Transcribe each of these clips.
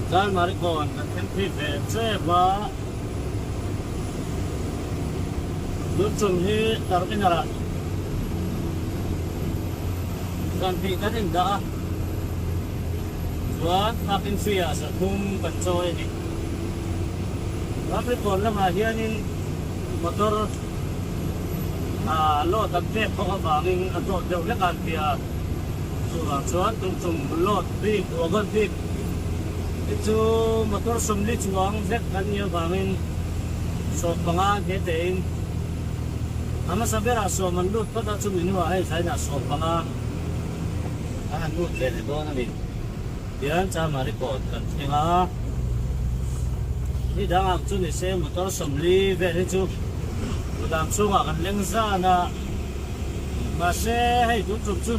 Kan mari kon kan tempi ve che ba lu chung hi tar inara kan pi kan inda chuan akin sia sa thum kan choi ni mari kon la ma hianin motor lo tak te ko ba ngin a to deu le kan pia chuan chung lot bi ogon bi itu motor sumli chuang zek kan yo bangin so panga getein ama sabera so man lut pada chu minwa ai sai na so panga lut le do na ni dian cha mari ko kan thinga ni dang ang chu ni se motor sumli ve ni chu dang sunga kan leng za na ma se hai du chu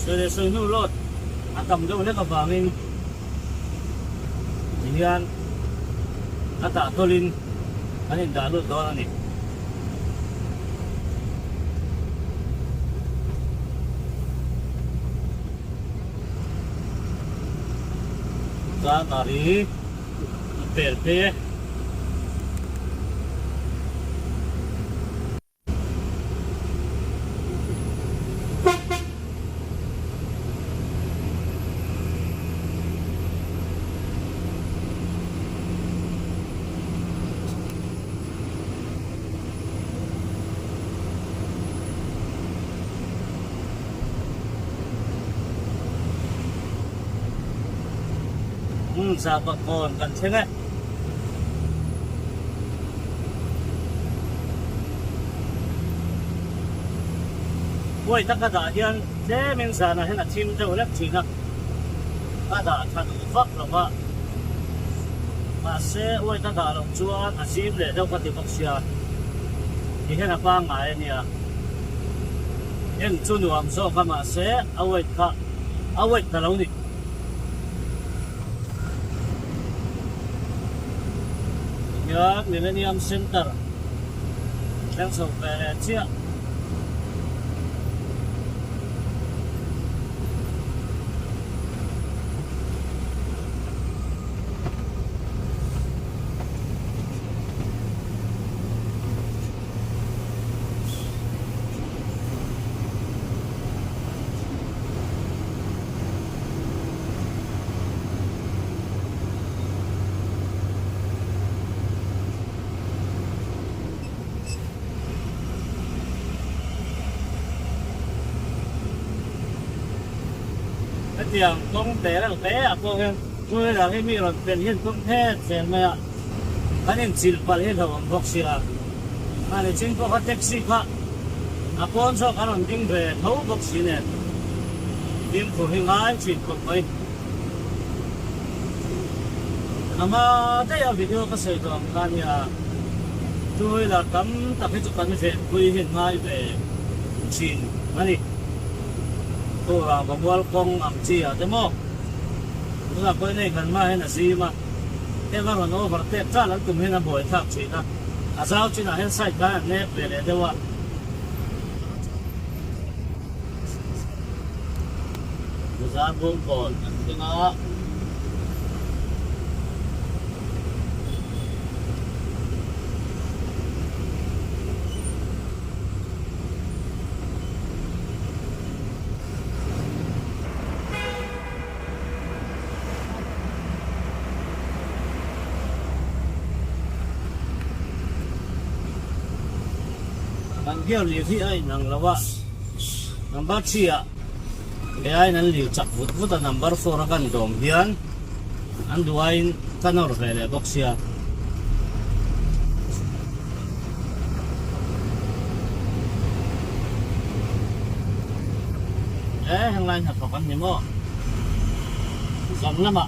se le so nu lot atam do le ka bangin yan kata tolin kanin dalut doon ni sa tari perpe sa bậc còn cần thế này quay tất cả đã hiện thế mình giờ này là chim đâu lắm chỉ là đã thành vấp rồi mà sẽ quay tất cả lòng chúa là chim để đâu có thể bóc xia thì thế là ba ngày nè em chú nuôi làm sao mà sẽ away cả lâu đi nhớ Millennium Center đang sống về chia tiền công tế là tế à cô em tôi là cái mi là tiền hiện công thế tiền mà anh em chỉ phải hiện hồng bốc xì là anh em chính có taxi khác à con số các anh tính về thấu bốc xì này tìm phụ huynh ai chuyển cuộc vậy mà đây là video có sử dụng cái nhà tôi là cắm tập cái chụp ảnh về quy hiện ngay về chuyển anh đi tôi là có mua con ẩm chi à thế mò tôi là cái này gần mai hay là gì mà em vào nó vật tết ra là cùng hen là buổi thạc chỉ là à sao chỉ là hen sai cái nếp về để đâu ạ ra buông còn cái nó kêu liều thì ai năng là vợ number 3 cái ai năng liều chặt vút là number 4 kan dom hian an duain kanor về le boxia hàng line thật phần gì mò dòng lắm ạ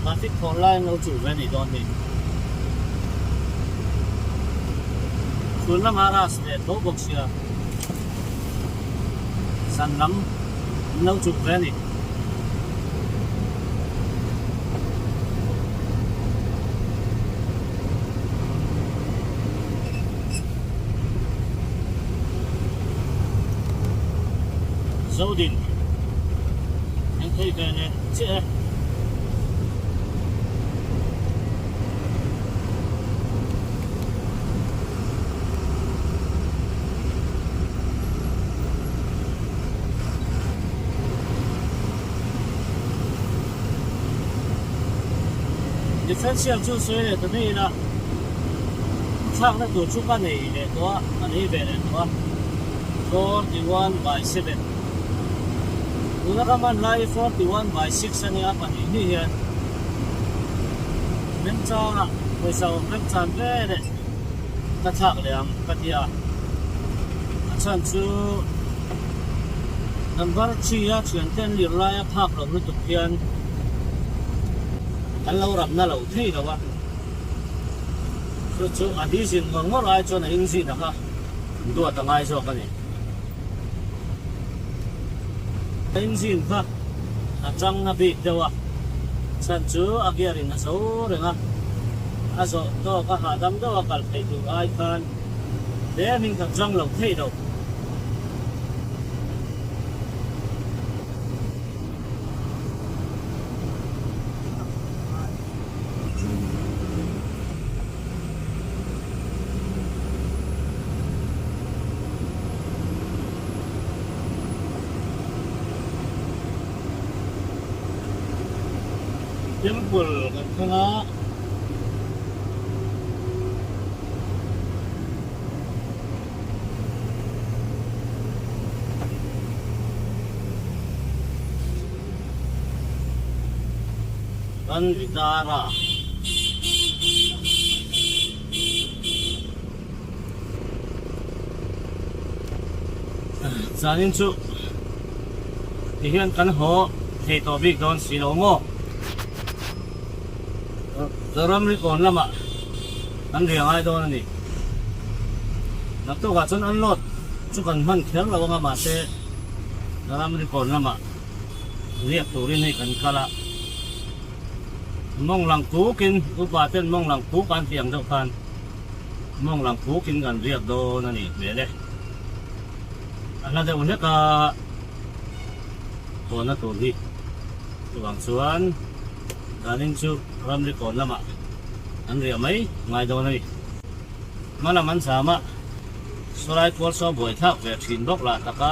traffic for line nó chủ về đi đón đi Sulam aras de to boxia san lam nau chuk veni Zodin anh thấy cái này chứ sen siam chu soi le tani na thang na tu chu ka nei le to ani ve le to 41/7 una ka man lai 41/6 ani apa ni hian men changa poi sau men chan ve le ta thak liam ka tia chan chu number 3 a thian ten lir lai a phak lo nu tu hian an lo ram na lo thei lo wa chu adi sin ngor ai chu na in si na ka do ta ngai so ka ni in sin ka a chang na bi dewa chan chu a giarin na so renga a so to ka ha dam do kal thei tu ai khan de min ka chang lo thei do temple kan kena kan Vitara zanin chu hian kan ho thei to bik don silongo Daram ri kon lama an riang ai do ni nak to ga chon an lot chu kan man kher lo nga ma te daram ri kon lama riak tu ri nei kan khala mong lang pu kin u ba ten mong lang pu kan tiang do kan mong lang pu kin kan riak do na ni ve le an la de un ka ko na to hi wang chuan danin chu ram ri kon lama an ria mai ngai do nei mana man sama solai kwal so boi thak ve thin bok la taka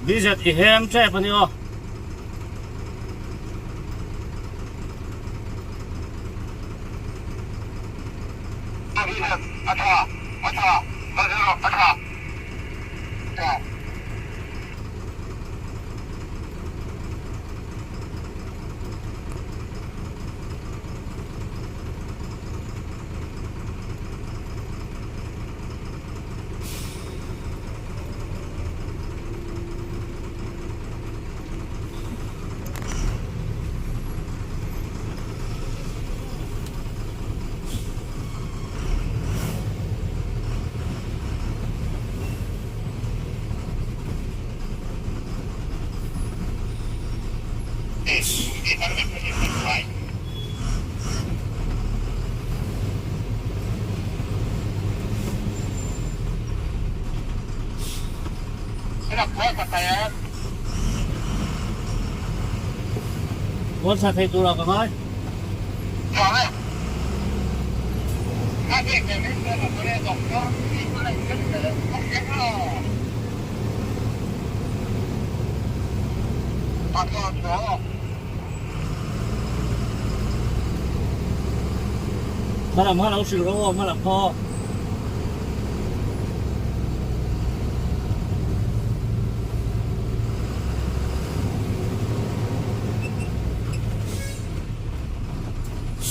bizet I hem che pani o Con sa thầy tu nào cả mai. Mà làm sao xử đâu mà làm kho.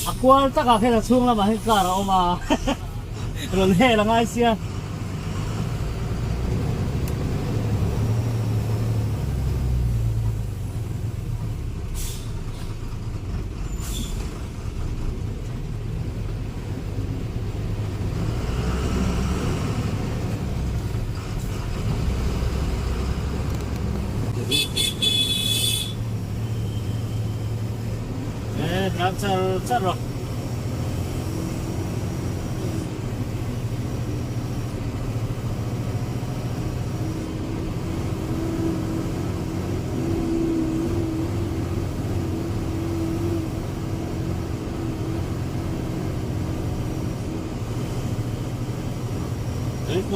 Aku tak kakek dah sung lah bahaya kara oma, ronhe lah ngai sia. Chắc rồi.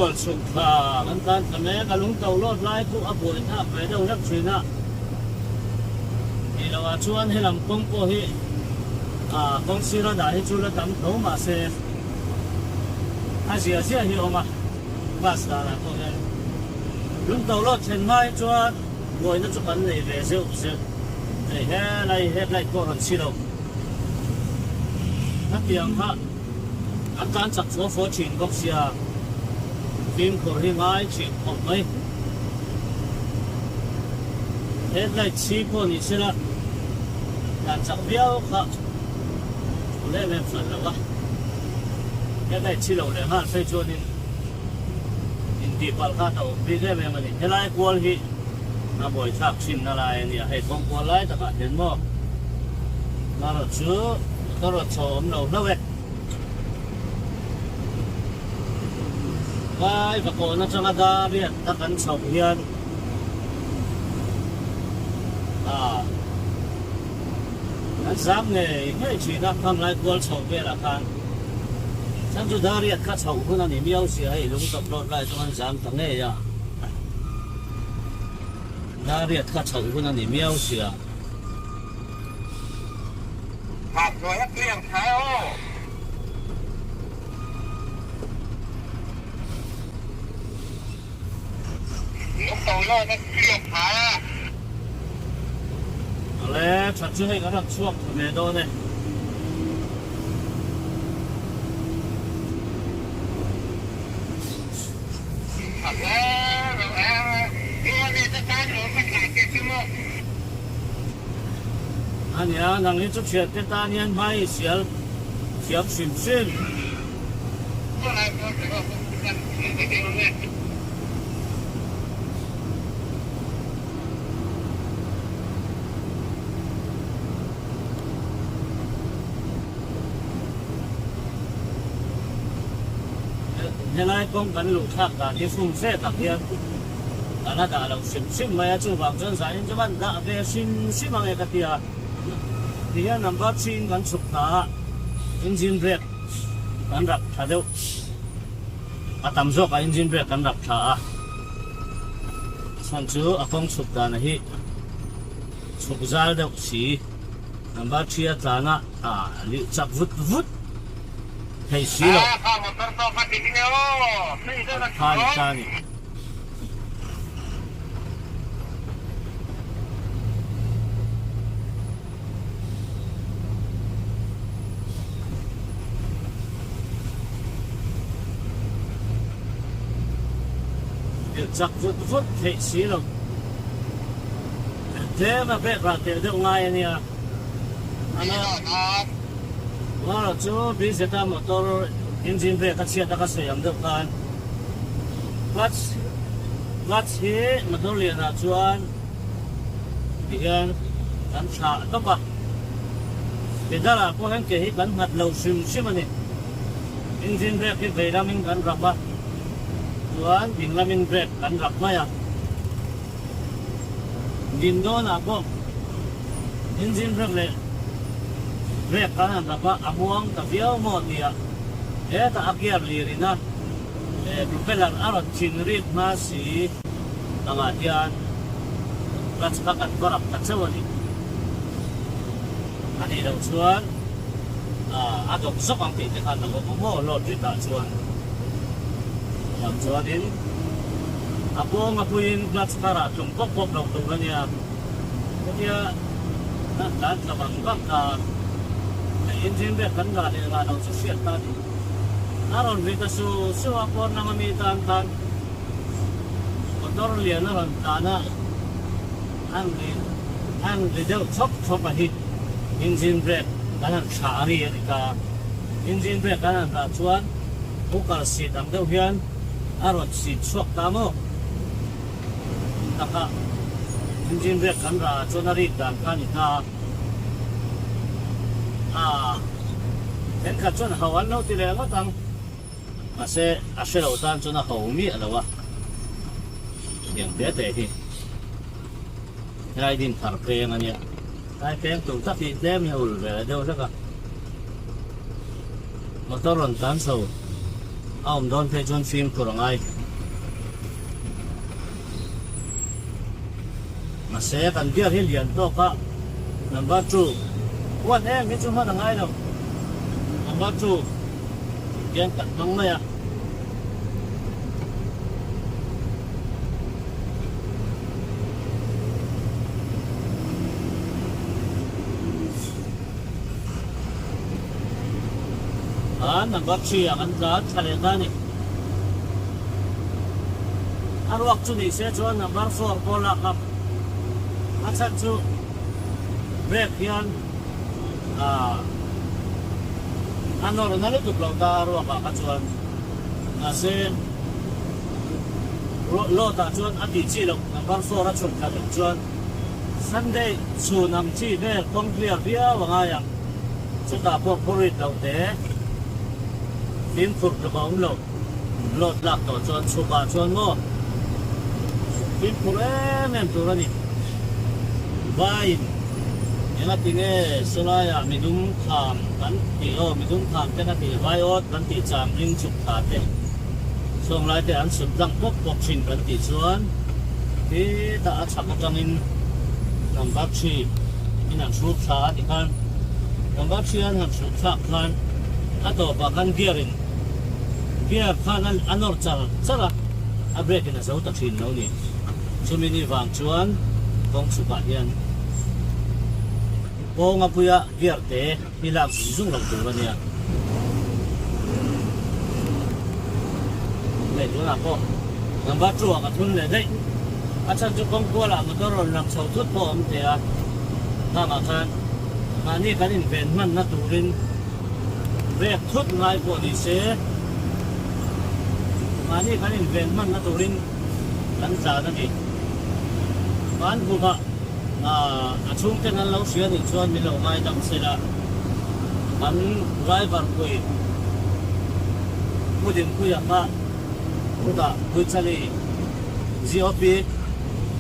quần sụp phà ngân tan thầm mẹ cả lúng tàu lót lái cũng ấp bụi tháp về đâu rất chuyện á thì là chuan hay làm công cô hi công sư là đã hi chú là tắm đấu mà xe Asia xe hi ông mà bas là cô này lúng tàu lót trên mai chuan ngồi nó chụp ảnh này về siêu siêu này hết lại cô còn xí đâu nó tiếng ha anh tan chắc số phố chuyện gốc xia phim của hi ngay chuyện không mấy hết lại chi cô ni xí là làm chắc béo khá lên lên phần rồi hết lại chi lâu để han phải cho nên đi vào khá tàu đi cái này mà hết lại quên hi na bồi thác xin na lại nè hay không quên lại tất cả hiện mo na rồi chứ na rồi chôm lâu lâu vậy vai và cô nó cho nó ra biết ta cần sống hiền anh dám này mấy chuyện đó không lại quên sống về là can chẳng chú ta biết các sống của nó niệm yêu gì hay lúc tập lót lại cho anh dám thằng này à ta biết các sống của nó niệm yêu gì à hạt rồi ép liền thái ô lúc đầu lo nó liền thái à lẽ chặt chẽ hay cái đặc chuộc về đâu này thật ra rồi em đi tới cái rồi phải làm cái chứ mà anh nhá năng力做chuyện的大年买小小心心后来我这个这个hiện nay công cần lục thác cả địa phương xe đặc biệt là đã là sim sim mà chú vàng chân sai cho bạn đã về sim sim mà cái kia thì nằm bắt xin cần sụp cả engine brake cần đặt thả đâu tạm dốc engine brake cần đặt thả sản xuất công sụp cả này sụp ra đâu xí nằm bắt chia ra na liệu chắc vút vút hay xí đâu Thani chắc vút vút hay xí đâu thế mà bé ra tiền được ngay nè anh là chú bị xe ta motor engine brake các xe ta các xe làm được kan clutch hi motor liền là chuan hiện kan thả tóc à bây giờ là có hàng cái kan ngặt lâu sim sim này engine brake cái về là mình kan rập à chuan bình là mình brake kan rập mà ya din đó là có engine brake này brake kan rập à amuang ta biao mo dia ta akyar lirina propeller arat chinrit na si angatian clutch kakat barap katsawani ani daw chuan adok sok ang titikan ng mo lo dita chuan ang chuan din ako nga puyin clutch kara tungkok pok daw tungan niya kaya nandan sa bangkak engine brake kan nga daw sa shit tadi naron kita su ako na mamitan kan motor lian naron tana ang lidel chop ahit engine brake kanan sari ka engine brake kanan ta chuan bukal seat ang daw hian aron seat swak tamo taka engine brake kan ra chonari dan kanita then ka chuan hawan no tile nga tang Ase lo tan cho nó hậu mi ở đâu à? Điểm bé tệ thì cái din thằng kia anh nhỉ? Cái tụi tắc thì đem nhiều về đâu đó cả. Mà tao còn tán sầu đón thấy chuan phim của ai mà sẽ cần biết hết liền to cả number 2 quan em biết chúng ta ai đâu number 2 kiến cận nông này à number 3 akan lahat kalenda ni arwak chu ni se chuan number 4 bola kap achan chu break hian anor na lu tuklaw ta arwak ka chuan se lo ta chuan ati chi lo number 4 a chun ka chuan Sunday chu nam chi ve kong clear bia wanga yang chu ta po porit lo te phim phục được bóng lột lạc tổ chuan chụp bà chuan ngô phim phục em tụi nó đi vai những cái tiếng nghe sơ lai à mình đúng tham bắn thì mình đúng tham cái cái thì vai ớt bắn thì chạm linh chụp thả thế xong lại thì anh sụp răng bốc trình bắn thì chuan thì đã chạm một trong in làm bác chi in làm sụp thả thì kan làm bác chi anh làm sụp thả kan atau bahkan gearing gear kanan anor cara brake na sau taksin lo ni sumini wang chuan kong suka hian ko nga puya gear te hilang sung lo tur ania le tu na ko number 2 ka thun le dei acha chu kong ko la motor lam sau thut po am te a ta ma khan mani kanin ven man na turin về thốt ngay của đi xe mà đi cái này vềมันนะตัวริงหลังจากนั้นเองบ้านกูก็ช่วงที่นั้นเราเสียหนึ่งชวนมีเราไม่ต้องเสียละมันไร้บารคุยผู้ดินคุยอย่างว่ากูก็คุยชาลีGOP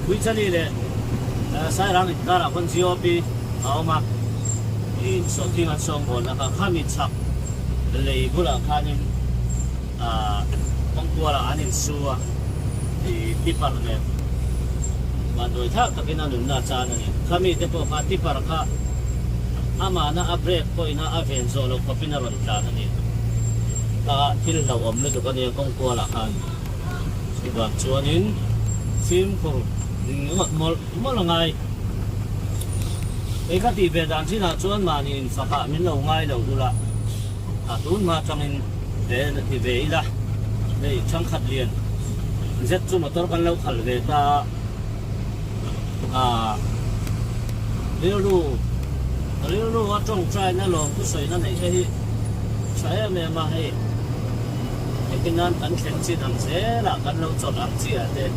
คุยชาลีเลยสายรังอีกการะคนGOPเอามาอีกส่วนที่มันส่งผลนะครับข้ามีฉับเลยบุรุษข้านี่kung kuala anin suwa di tipar ne mandoi thak takin anun na chana ni kami te po ka tipar ka ama na abrek ko ina aven solo ko pinaron chana ni ta til na om le to kani kung kuala kan siba chuanin sim ko ngot mol ngai ka ti be dan sina chuan manin saka min lo ngai lo dula atun ma changin de ti ve ila đây trong khát liền rất chung motor kan lâu khẩn về ta liu lu ở trong trai nó lồng cái sợi nó này cái sợi em mà hay cái nan ăn khen chi làm thế là kan lâu chọn ăn chi à thế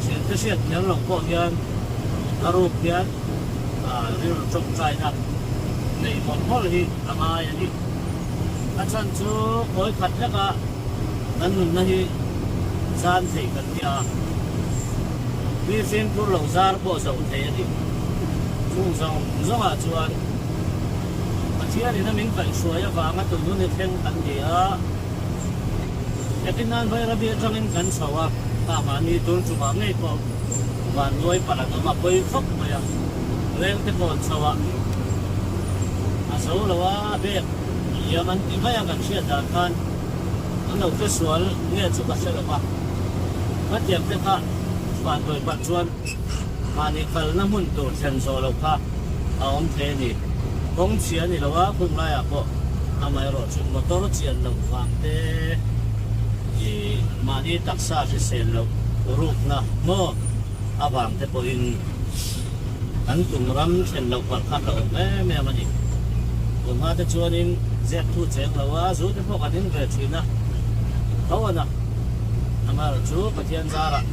chuyện cái chuyện nhớ lòng cô hiền aru hiền liu trong trai nó này một món gì làm ai đi asan chu koi khat laka nan nahi san thei kan tia vi fin pur lo zar bo so the di chung song zonga chuan athia ni na min kai suaya wanga tu nu ne theng kan dia yakin nan vai rabi tangin kan sawa ta ma ni tun chu ma ngai ko wan loi pala to ma poi phok ma ya leng te kon sawa aso lawa be ya man iba ya kan sia dan kan ano visual nge chu ka sela ba ma tiam te kha ban doi ban chuan mani kal na mun tur sen so lo kha aom the ni kong chia ni lawa khung la ya ko amai ro chu motor chian lo wang te i mani taksa se sen lo ruk na mo abang te po in an tung ram sen lo par kha lo me mani kun ha te chuan in dẹp thu chén là quá rút cái phong cảnh về chuyện na tốt hơn à mà chú phải thiên gia là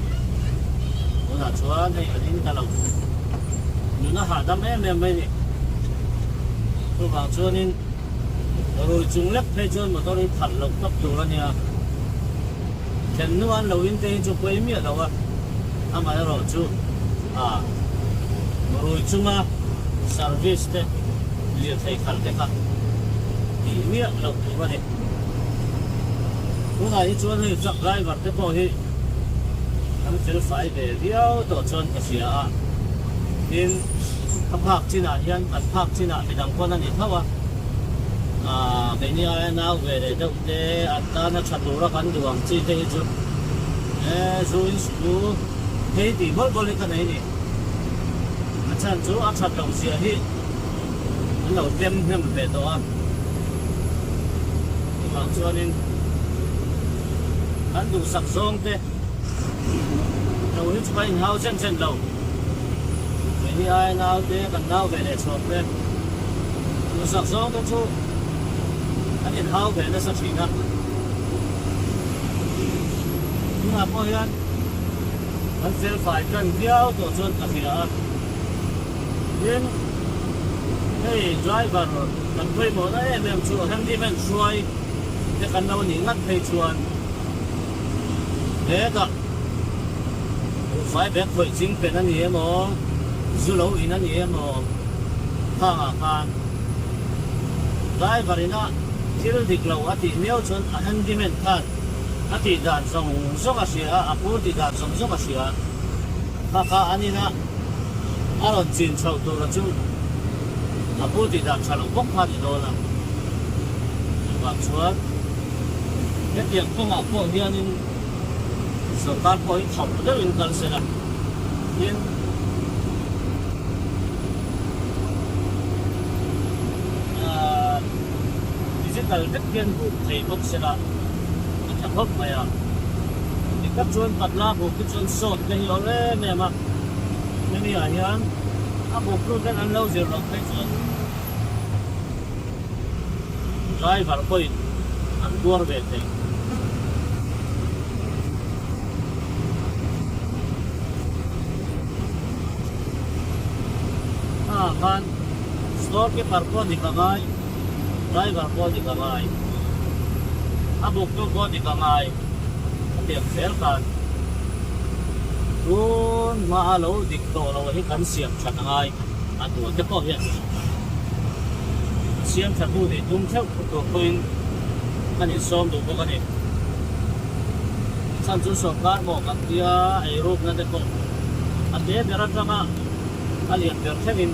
muốn là chúa này ở đến ta lòng nhưng nó hạ đâm em này tôi bảo chúa nên rồi chúng lép hay chúa mà tôi đi thẳng lộc tốc độ là nha chân nó ăn lâu in tên chú quấy miệng đâu à mà rồi chú rồi chúng mà service đấy liền thấy khẩn cái khẩn miệng lộc thì có thể bữa nay chuan hi truck driver te pawh hi an fel fai ve riau tawh chuan ka hria a tin a phak chinah hian an phak chinah midang pawn a ni tho a ke ni a nau ve le deuh te an tana tha tura kan duang chi te hi chu zu in su hei ti bol bol ka nei ni a chan chu a that lo sia hi an lo tem hem ve to a bang chuanin an du sak zong te lo hi chu in hau chen chen lo ke ni a nau te kan nau ve le chok te du sak zong te chu anh in hao về nó sắp xỉ đó nhưng mà bây giờ anh sẽ phải cần theo tổ chức ở phía nên hey driver cần quay một đấy em chụp handyman xoay để cần đâu những ngắt hay chuồn thế đó phải biết vậy chínhเป็นanh em mà dù lâu in anh em mà hàng driver nó til dik lo ati neo chon a handyman khan ati dan song song a sia a pu ti dan song song a sia kha anina aron chin chau to la chu a pu ti dan chalo bok pha ti do la ba chuan ke tiang ko ma po hian in so kar po i thop de in kal se la yin digital vết kiên của thầy bốc sẽ là cái hốc này à thì các chuồn bật la của cái chuồn sốt cái hiểu lên này mà nên bây giờ nhá buộc luôn cái ăn lâu rồi cái chuồn driver coi ăn đua về thì kan store cái parko di kamay driver ko di kamay abok ko di kamay tiệm fel kan luôn mà lâu dik to lo hi kan siam chat ngai an tu te ko hian siam chat tu ni tum theu ko point kan in som du ko kan ni san chu so kar mo kan tia ai ruk na te ko a te beran tama alian ber thevin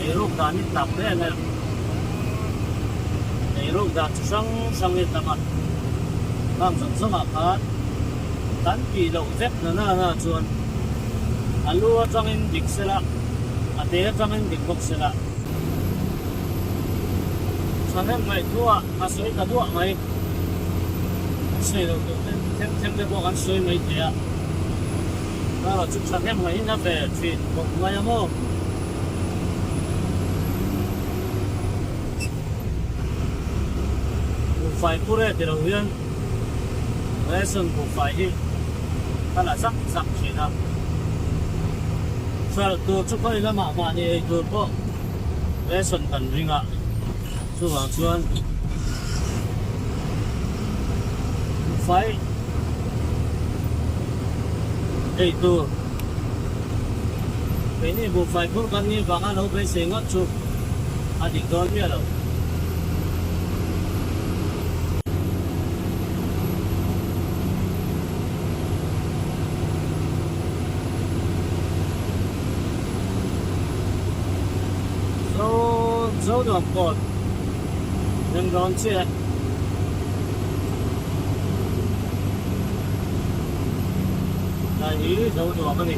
ai ruk dan ni tap le na ruk dan sang sang ni tama bang sang sama khat tan pi lo vek na chuan alu changin dik sela ate changin dik bok sela sanem mai tua asoi ka tua mai sei lo tem de bok an soi mai te a ra chu sanem mai na ve thin bok mai mo phải pure thì đầu tiên lesson của phải đi ta là sắc sắc chỉ nào phải từ chút coi là mà đi từ bộ lesson cần riêng ạ chú hoàng chuan phải đây từ cái này bộ phải cũng cần như bằng anh đâu phải xem ngót chú anh định con như đâu dấu được cột nhưng đón chia là ý dấu được cái gì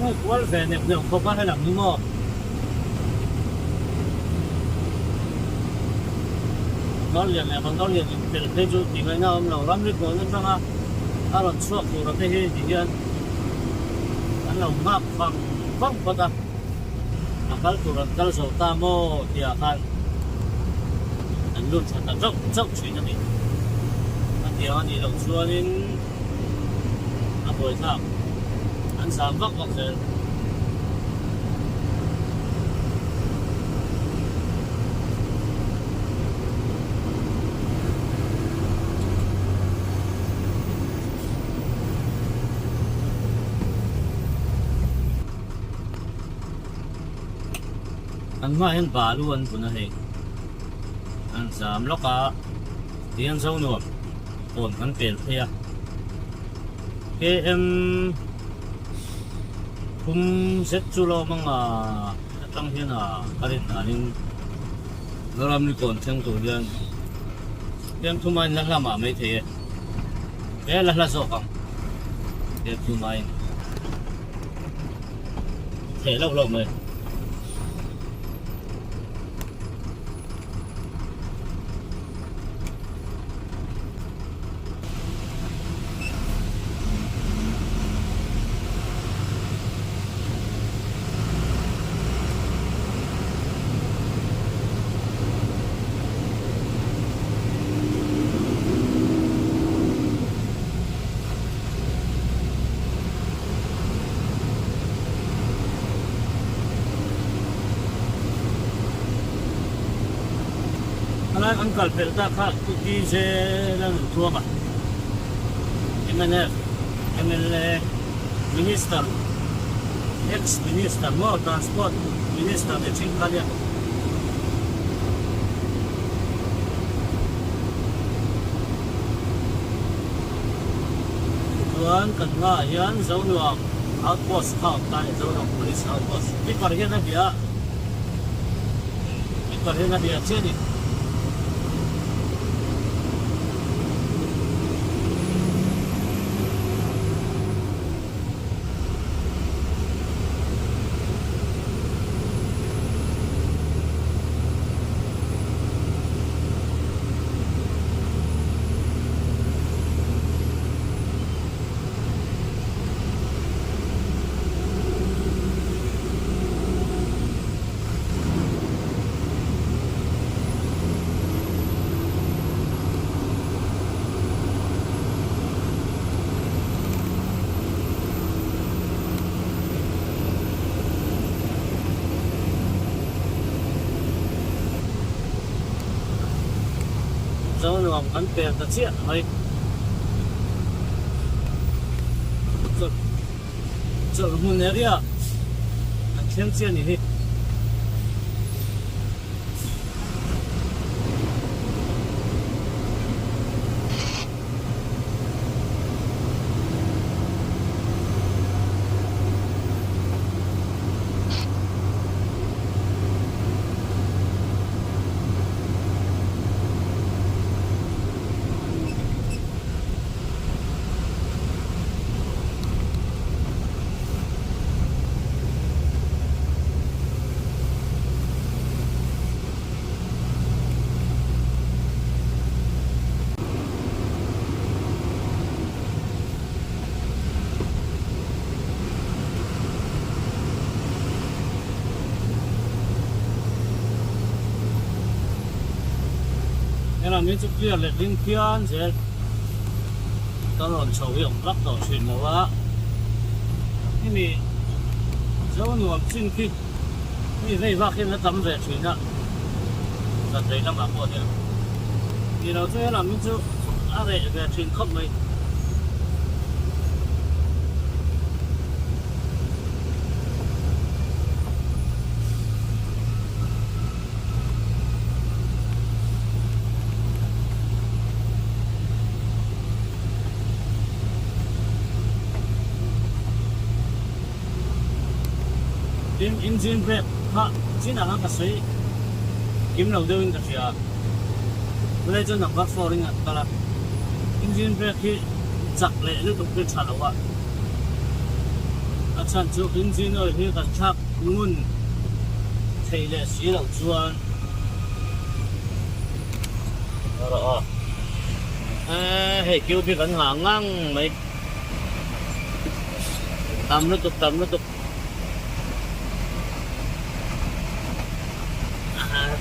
không có về đẹp được không có hay làm đúng không nó liền này còn nó liền thì thấy chú thì người nào nào lắm biết nói nó ra ta làm suốt rồi nó thấy gì vậy anh làm map bằng vâng có ta akal turan kal so ta mo thì akan anh luôn thật là dốc dốc chuyện này anh tiếng anh lộc xuân in buổi tháp anh sám vắc vắc rồi anh mai anh bà luôn của nó hệ anh sám lóc cả tiếng sâu nuột ổn anh tiền kia cái em cũng set chu lo mang tăng hiện cái anh nó làm đi còn thêm tuổi điên em thu mai nó làm mà mấy thế cái là số không em thu mai thế lâu lâu mới anh cần phải ta khác đi xe là thua mà MNF Minister ex Minister mo Transport Minister de Chinkalia tuan kan nga yan zau nuam outpost khao tai zau nuam police outpost đi parhian na dia cheni zau nuam an per ta chia mai so mun area an chen chia ni hi là mình chụp kia là linh kiên sẽ tao làm sầu dụng lắc tàu thuyền nào á cái này dấu nuông xin khi cái này vác cái nó tắm về thuyền á thật đấy nó mà có thế thì nó thế là mình chụp về thuyền không mấy engine brake ha chính là cái suy kiếm đầu đưa cái gì à bây giờ number 4 ring à là engine brake thì chặt lệ lúc tục cái chặt đâu à chặt chỗ engine rồi thì cái chặt nguồn thì là xí đầu chuan rồi hệ kêu thì vẫn hàng ngang mấy tầm nó tục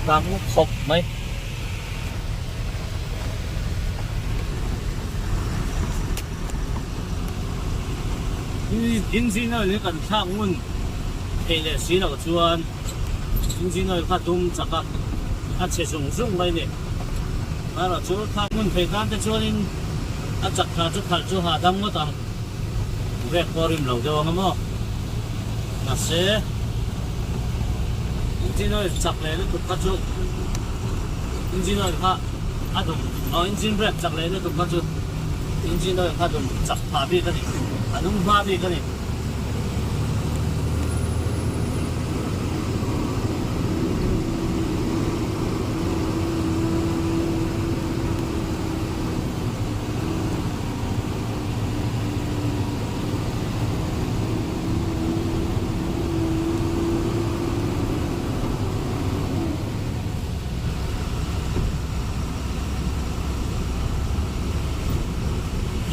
tắm khục mấy engine oil kan thang mun ele sino chuan engine oil kha tum chaka a che sung sung mai ni ara chu thang mun phei kan te chuan in a chak tha chu khal chu ha dam ngo tam ve korim lo de wang mo na se engine oil chak le tu ka chu engine oil kha adum engine brake chak le tu ka chu engine oil kha dum chak pha bi ka ni anung ba bi ka ni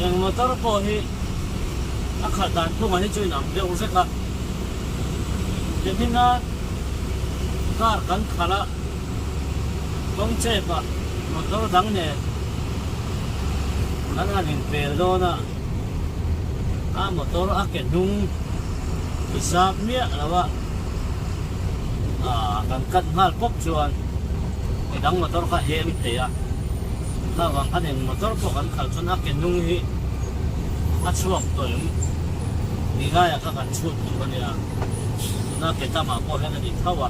yang motor ko hi akhatan ko mani chui nam de use ka detina car kan khala kong che pa motor dang ne ana nin pel do na a motor a ke dung isap mia lawa kan kat hal pok chuan dang motor ka hem te ya ta wang anen motor ko kan khal chuna ke nung hi a chuak to yum ni ga ya ka kan chut tu ni a na ke ta ma ko hen ni thawa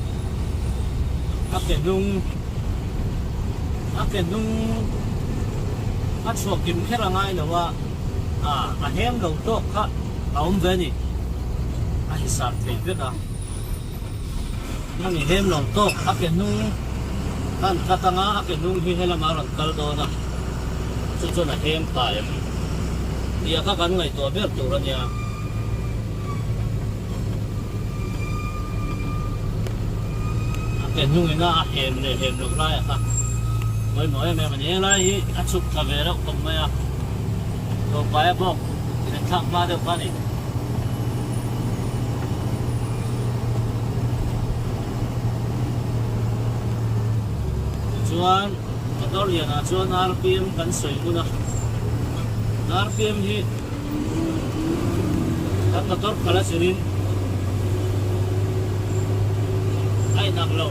a ke nung a chuak kim khera ngai lo wa a hem lo to kha aum ve ni a hisap thei ve ka na ni hem lo to a ke nung kan katanga ke nung hi hela maran kal do na chu na hem pa em dia ka kan ngai to ber tu ran ya ke nung ina hem ne hem lo la ya ka moi moi me man ye la hi a chuk tha ve ra kom ma ya to pa ya bok ne thak ma de pa ni chuan motor lian chuan RPM kan soi muna RPM hi kan motor khala sirin ai nang lo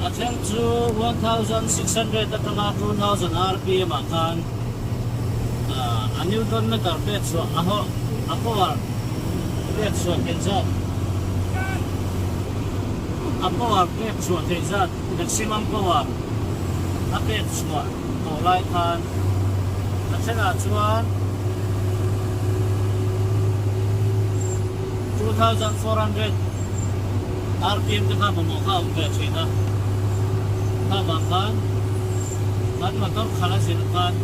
athen chu 1600 atanga 2000 RPM akan a Newton meter pe chu a power pe chu kenza a power pek chuan thei zat maximum power a pek chuan to lai khan a thena chuan 2400 RPM te kha mo kha um pe china kha bang khan kan motor khala sin khan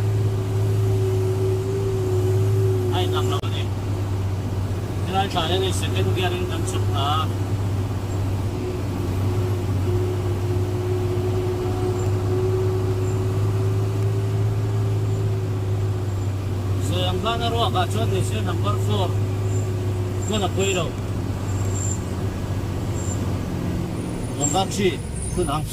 ai nak lo ni lai thai ni second gear in kan chut a yang kana ro ka chuan ni se number 4 ko na pui ro number 3 ku nang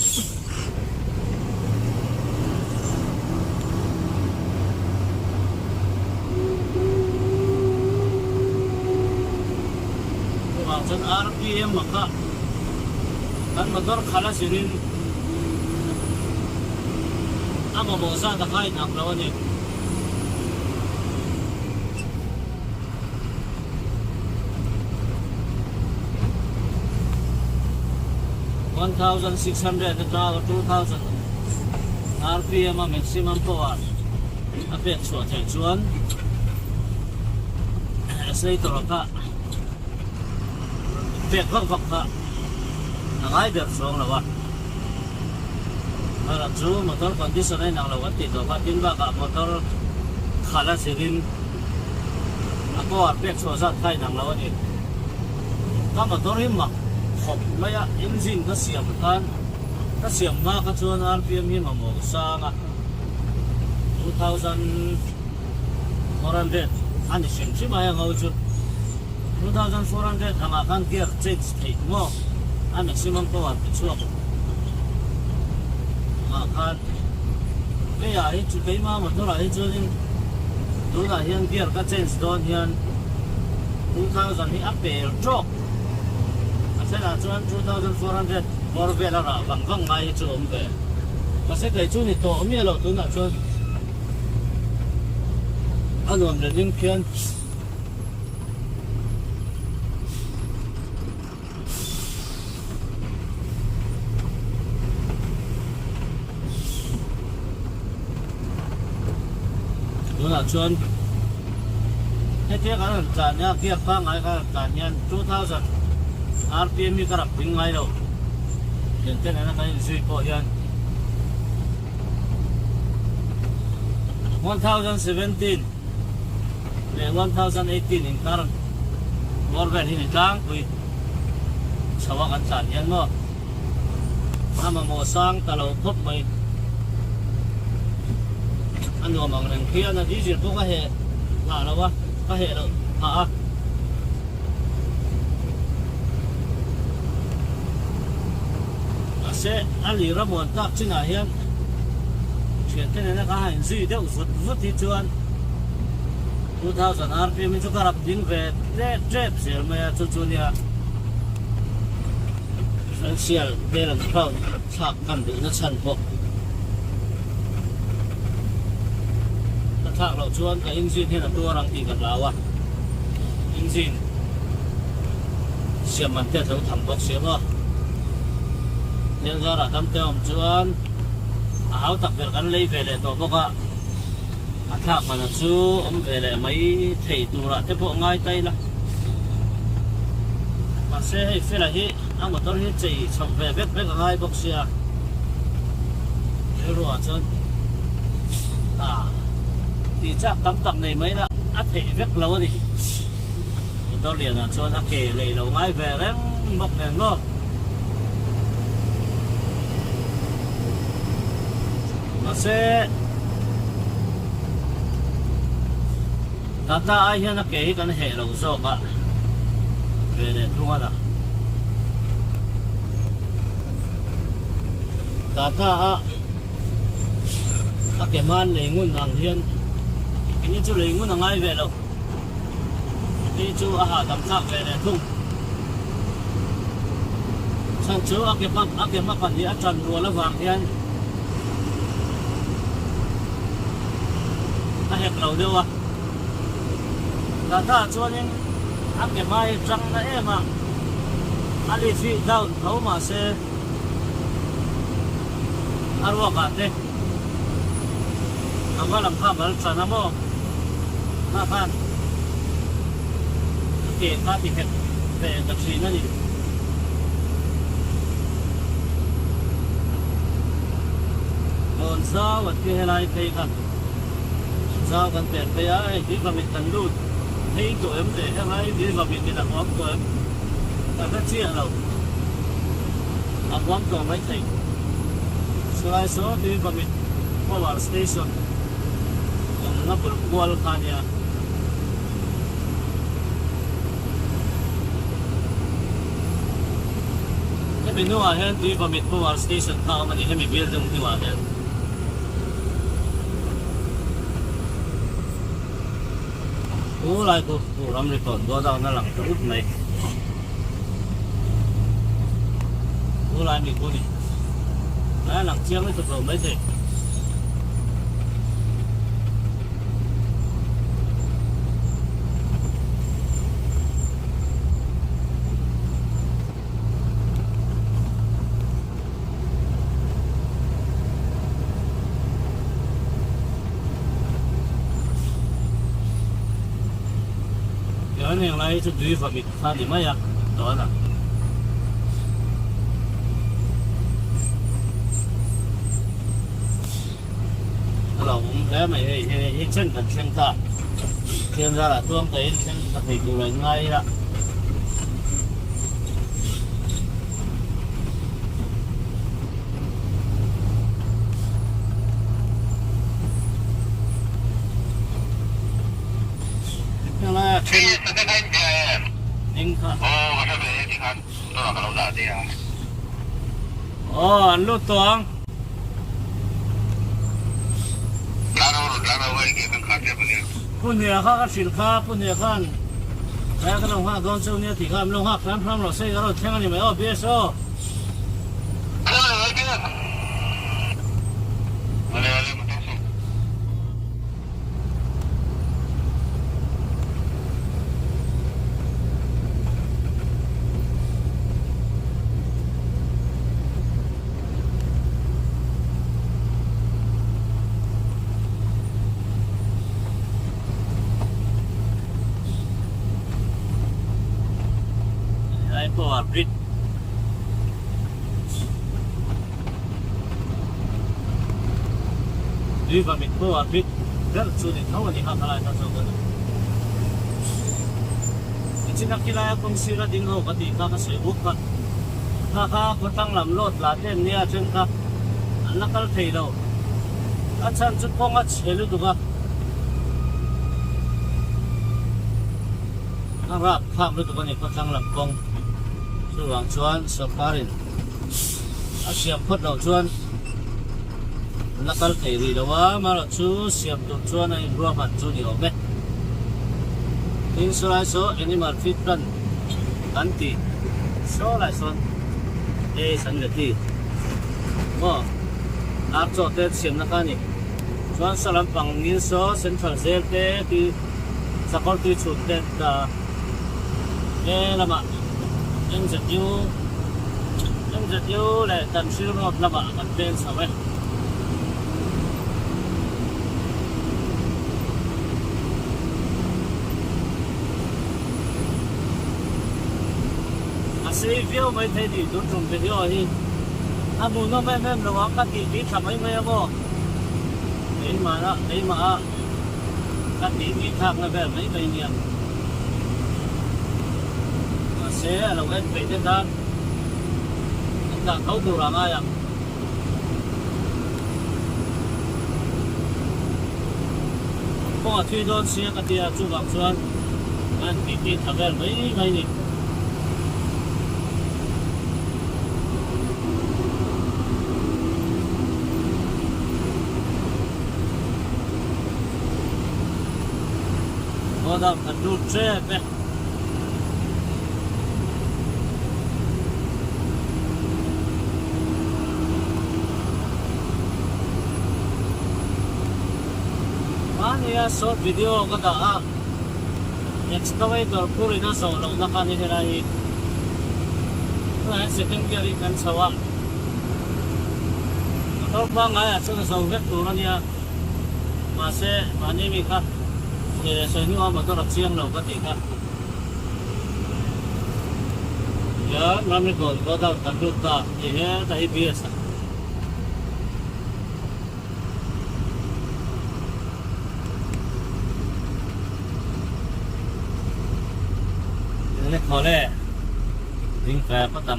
ko chuan RPM maka kan motor khala sirin ama mo sa da kai nak lo ni 1600 to 2000 RPM maximum power a pek chuan thei chuan sei to ka pek vak ka ngai ber song lawa ara chu motor condition ai nang lawa ti to ka tin ba ka motor khala sirin a power pek chuan sa thai nang lawa ni ka motor hi mak khop maya engine ka siam kan ka siam ma ka chuan RPM hi mamo sanga 2400 ani sim chi maya ngau chu 2400 anga kan gear change thei mo a maximum power pe chuak ma kan ke ya hi chu ke ma motor ai chu in tu na hian gear ka change don hian 2000 hi apel drop asena chuan 2400 more vela ra bang ngai chu om ve mase kai chu ni to mi lo tu na chuan anom le ding khian là chuan hết tiếc anh trả nha kia phang ai cả trả nha 2000 RPM mi karap ding ngai đâu hiện tại là cái gì có hiện 1017 le 1018 in current more than hin tang ui sawa kan trả nha mo ama mo sang talo thop mai anh nói bằng rằng kia là đi chuyển có hệ là đâu á có hệ đâu hả sẽ anh lý ra muốn tác trên này hiện chuyển cái này nó có hành gì đâu vứt thì chuan 2000 RPM mình cho các đinh về trap xel mà cho nha xel đây là không sạc cầm được nó sẵn bộ thác lậu chuan cái engine hiện là tua răng thì gần lao à engine xiêm mình tiếp theo thẩm bọc xiêm à hiện ra là tâm tiêu chuan áo tập việc gắn lấy về để tổ bốc à thác mà nó chú ông về để mấy thầy tù là tiếp bộ ngay tay là mà xe phải là hết anh một tôi hết chỉ chọn về biết ngay bốc xe thế rồi chuan thì chắc tấm này mấy là ắt thể rất lâu đi tôi liền là cho nó kể lấy đầu ngay về đấy bọc đèn luôn nó sẽ ta ai hiện nó kể cái hệ đầu số cả về để luôn à ta cái man lấy nguồn hàng hiện ini chú lấy nguồn ngay về đâu đi chú tầm thác về để thung sang chú cái mắc phần gì trần rùa là vàng thì anh ta hẹp đầu đâu à ta cho nên cái mai trăng nó em à anh đi phi đâu thấu mà xe ăn uống cả thế ang walang kabel sana mo mapan okay pati ket về taxi na ni on sao vật kia lại cây kan sao kan tiền pe ai đi vào mình tận luôn thấy tụi em để lại đi vào mình cái đặc ốm của em là rất chia đâu đặc ốm của mấy thầy selain số đi vào mình power station nó buat kan ya tapi nu ahen di pamit power station ka man ihe mi building di ahen lại ko ram ri kon do daw na lang ut mai lại mi ko ni na lang chiang ni to mai thế này lại cho đuổi vào bị pha điểm mấy à đó là lòng để mày hết chân cần chân ta thiên ra là tuông tới chân thì cũng là ngay đó anh lút tuang laro vậy cái khát đẹp này ปุ่นเหนือข้าก็สินค้าปุ่นเหนือข้านแล้วก็ลงห้าก้อนเจ้าเนี่ยที่ข้ามลงห้าพร้ำเราใส่ก็เราแข่งกันอยู่ไหมอ๋อเบียร์โซ่ ไอ้พวกริดดีกว่ามิดพวกริดเรื่องสุดที่เขาวันนี้หาอะไรทั้งสองคนจริงๆนักกีฬาคนศิลปินเขาปฏิบัติการเสียบุกกันถ้าเขาคนตั้งลำรถลาเต้นเนี่ยจึงครับนักการเทโลอาจารย์จุดพงษ์เฉลิมตัวนะครับภาพฤดูกาลนี้คนตั้งลำกองระหว่างชวนสปารินอาเซียมพดเราชวนนักการเทรีแล้วว่ามาเราชูเสียมตัวชวนในรัวมันชูนี่ออกไหมอินสุไลโซแอนิมัลฟิตรันอันตีโซไลโซนสันเดตีว่าอาจจะเตะเสียมนักการนี่ชวนสลัมปังอินโซเซ็นทรัลเซลเตที่สกอตที่ชุดเด็ดละมายังจะอยู่เลยตันชื่อรอบละมากันเป็นสมัยอาศัยวิวไม่ได้ดีดูตรงวิวนี่อาบุญน้องแม่ระวังกันดีทำไมไม่เอาเห็นมาละเห็นมากันดีทางแบบไม่ไปเนี่ยเสียเราเล่นไปเล่นด้านเขาดูเราง่ายพอที่โดนเสียกันที่จุกส่วนนั่นดีทำแบบไม่นี่พอทำกันดูเจ็บไหมshort video kada excavator puri na so long na kanihirahi na second gear kan sawa to ba nga ya so so vet tu niya mase mani mi ka so ni wa motor chiang lo ka ti ka ya nami ko da tandu ta ye ta ibsเล็กพอแล้วลิงแฝงก็ตำ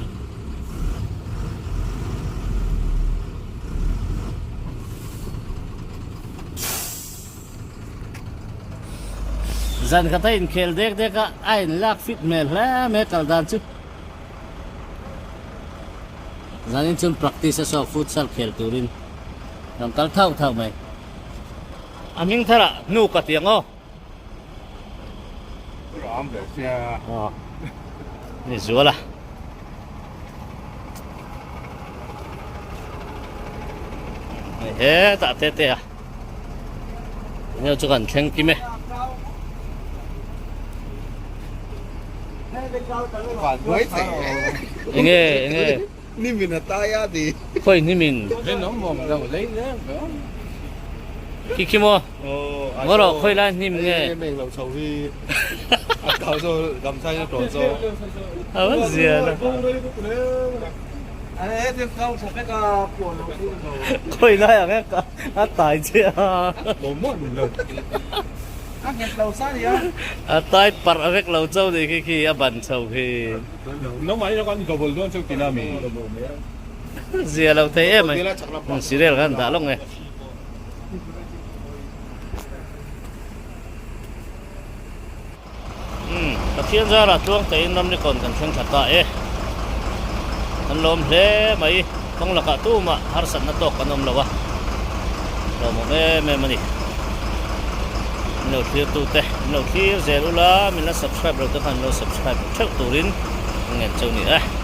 จันก็ได้อินเคลเด็กก็ไอ้ลักฟิตเมลแล้วเมกัลดันจุจันอินจุน practice สอบฟุตซอลเคลตูรินทำตั้งเท่าไหมอามิงท่าละนูกเตียงอ๋อ哦，你说了，哎，咋的的呀？你要做个天气咩？应该，你们那大呀的，会你们你能忙到来呢？去么？我老会来你们你嘅。明流嘈啲，搞到咁細都撞咗。好事啊！誒，啲狗食一個半路先做，佢拉人一大隻啊！冇乜唔論。啊，日流沙嚟啊！大白avec老周哋去一笨臭去，น้องหมายจะกันกบฏด้วยชุดกินน้ำมี 是啊老睇啊咪，是咧กัน打窿嘅。ตะเคียนซาละช่วงเตยน้ำนี่ก่อนกันช่วงชัดตาอันลมเล่ไหมต้องละกะตู้มาหาสันนัตกกันนมละวะเราโมเม่มันนี่ lo thir tu te lo thir zelula min la subscribe lo te khan lo subscribe theu turin ngen chau ni a